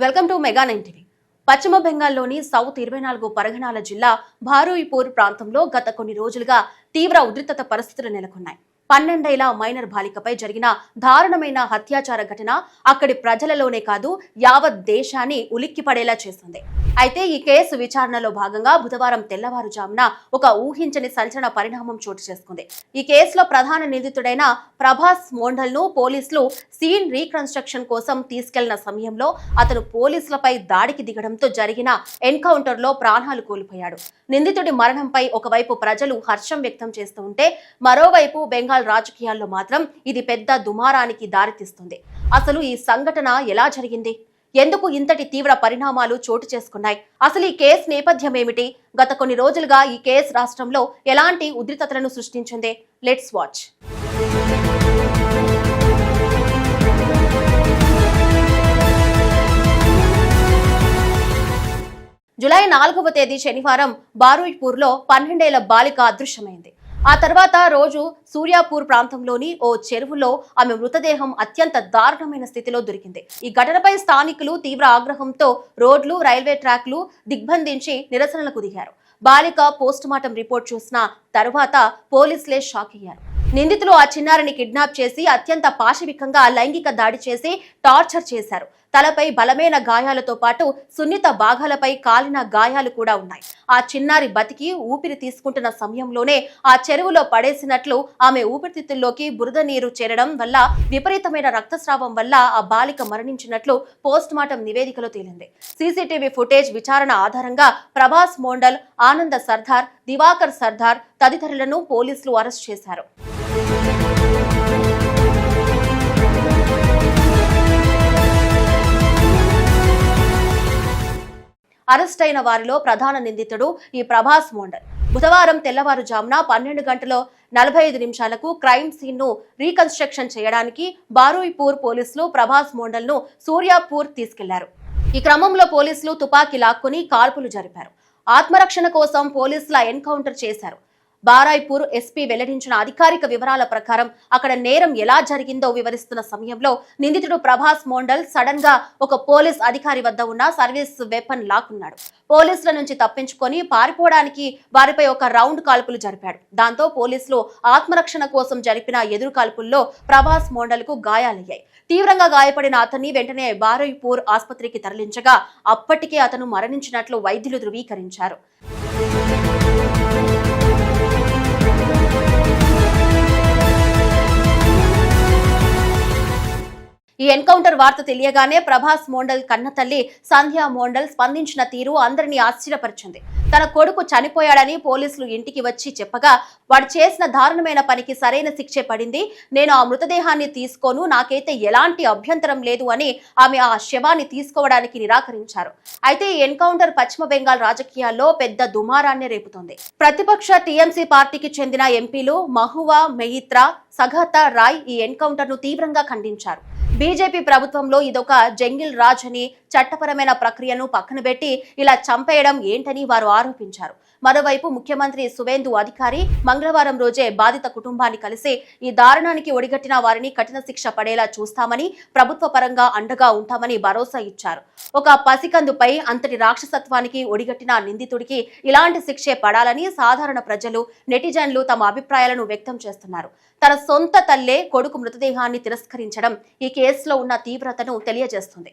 Welcome to mega 9 TV. పశ్చిమ బెంగాల్లోని south 24 పరగణాల జిల్లా భారూయిపూర్ ప్రాంతంలో గత కొన్ని రోజులుగా తీవ్ర ఉద్రిక్తత పరిస్థితులు నెలకొన్నాయి. 12 ఏళ్ల మైనర్ బాలికపై జరిగిన దారుణమైన హత్యాచార ఘటన అక్కడి ప్రజలలోనే కాదు యావత్ దేశాన్ని ఉలిక్కిపడేలా చేసింది. అయితే ఈ కేసు విచారణలో భాగంగా బుధవారం తెల్లవారుజామున ఒక ఊహించని సంచలన పరిణామం చోటు చేసుకుంది. ఈ కేసులో ప్రధాన నిందితుడైన ప్రభాస్ మోండల్ ను పోలీసులు సీన్ రీకన్స్ట్రక్షన్ కోసం తీసుకెళ్లిన సమయంలో అతను పోలీసులపై దాడికి దిగడంతో జరిగిన ఎన్కౌంటర్ లో ప్రాణాలు కోల్పోయాడు. నిందితుడి మరణంపై ఒకవైపు ప్రజలు హర్షం వ్యక్తం చేస్తూ ఉంటే మరోవైపు బెంగాల్ రాజకీయాల్లో మాత్రం ఇది పెద్ద దుమారానికి దారితీస్తుంది. అసలు ఈ సంఘటన ఎలా జరిగింది? ఎందుకు ఇంతటి తీవ్ర పరిణామాలు చోటు చేసుకున్నాయి? అసలు ఈ కేసు నేపథ్యం ఏమిటి? గత కొన్ని రోజులుగా ఈ కేసు రాష్ట్రంలో ఎలాంటి ఉద్రిక్తతలను సృష్టించింది? Let's watch. జూలై 4వ తేదీ శనివారం భారూయిపూర్లో 12 ఏళ్ల బాలిక అదృశ్యమైంది. ఆ తర్వాత రోజు సూర్యాపూర్ ప్రాంతంలోని ఓ చెరువులో ఆమె మృతదేహం అత్యంత దారుణమైన స్థితిలో దొరికింది. ఈ ఘటనపై స్థానికులు తీవ్ర ఆగ్రహంతో రోడ్లు, రైల్వే ట్రాక్లు దిగ్బంధించి నిరసనలకు దిగారు. బాలిక పోస్టుమార్టం రిపోర్ట్ చూసిన తరువాత పోలీసులే షాక్ అయ్యారు. నిందితులు ఆ చిన్నారిని కిడ్నాప్ చేసి అత్యంత పాశవికంగా లైంగిక దాడి చేసి టార్చర్ చేశారు. తలపై బలమైన గాయాలతో పాటు సున్నిత భాగాలపై కాలిన గాయాలు కూడా ఉన్నాయి. ఆ చిన్నారి బతికి ఊపిరి తీసుకుంటున్న సమయంలోనే ఆ చెరువులో పడేసినట్లు ఆమె ఊపిరితిత్తుల్లోకి బురద నీరు చేరడం వల్ల విపరీతమైన రక్తస్రావం వల్ల ఆ బాలిక మరణించినట్లు పోస్టుమార్టం నివేదికలో తేలింది. సీసీటీవీ ఫుటేజ్ విచారణ ఆధారంగా ప్రభాస్ మోండల్, ఆనంద సర్దార్, దివాకర్ సర్దార్ తదితరులను పోలీసులు అరెస్ట్ చేశారు. అరెస్ట్ అయిన వారిలో ప్రధాన నిందితుడు ఈ ప్రభాస్ మోండల్. బుధవారం తెల్లవారుజామున 12:45 క్రైమ్ సీన్ ను రీకన్స్ట్రక్షన్ చేయడానికి భారూయిపూర్ పోలీసులు ప్రభాస్ మోండల్ ను సూర్యాపూర్ తీసుకెళ్లారు. ఈ క్రమంలో పోలీసులు తుపాకీ లాక్కుని కాల్పులు జరిపారు. ఆత్మరక్షణ కోసం పోలీసుల ఎన్కౌంటర్ చేశారు. బారాయ్పూర్ ఎస్పీ వెల్లడించిన అధికారిక వివరాల ప్రకారం అక్కడ నేరం ఎలా జరిగిందో వివరిస్తున్న సమయంలో నిందితుడు ప్రభాస్ మోండల్ సడన్ గా ఒక పోలీస్ అధికారి వద్ద ఉన్న సర్వీస్ వెపన్ లాక్కున్నాడు. పోలీసుల నుంచి తప్పించుకొని పారిపోవడానికి వారిపై ఒక రౌండ్ కాల్పులు జరిపాడు. దాంతో పోలీసులు ఆత్మరక్షణ కోసం జరిపిన ఎదురు కాల్పుల్లో ప్రభాస్ మోండల్ కు గాయాలయ్యాయి. తీవ్రంగా గాయపడిన అతన్ని వెంటనే బారాయ్పూర్ ఆసుపత్రికి తరలించగా అప్పటికే అతను మరణించినట్లు వైద్యులు ధృవీకరించారు. ఈ ఎన్కౌంటర్ వార్త తెలియగానే ప్రభాస్ మోండల్ కన్నతల్లి సంధ్యా మోండల్ స్పందించిన తీరు అందరినీ ఆశ్చర్యపరిచింది. తన కొడుకు చనిపోయాడని పోలీసులు ఇంటికి వచ్చి చెప్పగా వాడు చేసిన దారుణమైన పనికి సరైన శిక్షే పడింది. నేను ఆ మృతదేహాన్ని తీసుకోను, నాకైతే ఎలాంటి అభ్యంతరం లేదు అని ఆమె ఆ శవాన్ని తీసుకోవడానికి నిరాకరించారు. అయితే ఈ ఎన్కౌంటర్ పశ్చిమ బెంగాల్ రాజకీయాల్లో పెద్ద దుమారాన్ని రేపుతోంది. ప్రతిపక్ష టీఎంసీ పార్టీకి చెందిన ఎంపీలు మహువా మెహిత్రా, సగతా రాయ్ ఈ ఎన్కౌంటర్ ను తీవ్రంగా ఖండించారు. బీజేపీ ప్రభుత్వంలో ఇదొక జంగిల్ రాజ్ అని, చట్టపరమైన ప్రక్రియను పక్కన పెట్టి ఇలా చంపేయడం ఏంటని వారు ఆరోపించారు. మరోవైపు ముఖ్యమంత్రి సువేందు అధికారి మంగళవారం రోజే బాధిత కుటుంబాన్ని కలిసి ఈ దారుణానికి ఒడిగట్టిన వారిని కఠిన శిక్ష పడేలా చూస్తామని, ప్రభుత్వ పరంగా అండగా ఉంటామని భరోసా ఇచ్చారు. ఒక పసికందుపై అంతటి రాక్షసత్వానికి ఒడిగట్టిన నిందితుడికి ఇలాంటి శిక్షే పడాలని సాధారణ ప్రజలు, నెటిజన్లు తమ అభిప్రాయాలను వ్యక్తం చేస్తున్నారు. తన సొంత తల్లే కొడుకు మృతదేహాన్ని తిరస్కరించడం ఈ కేసులో ఉన్న తీవ్రతను తెలియజేస్తుంది.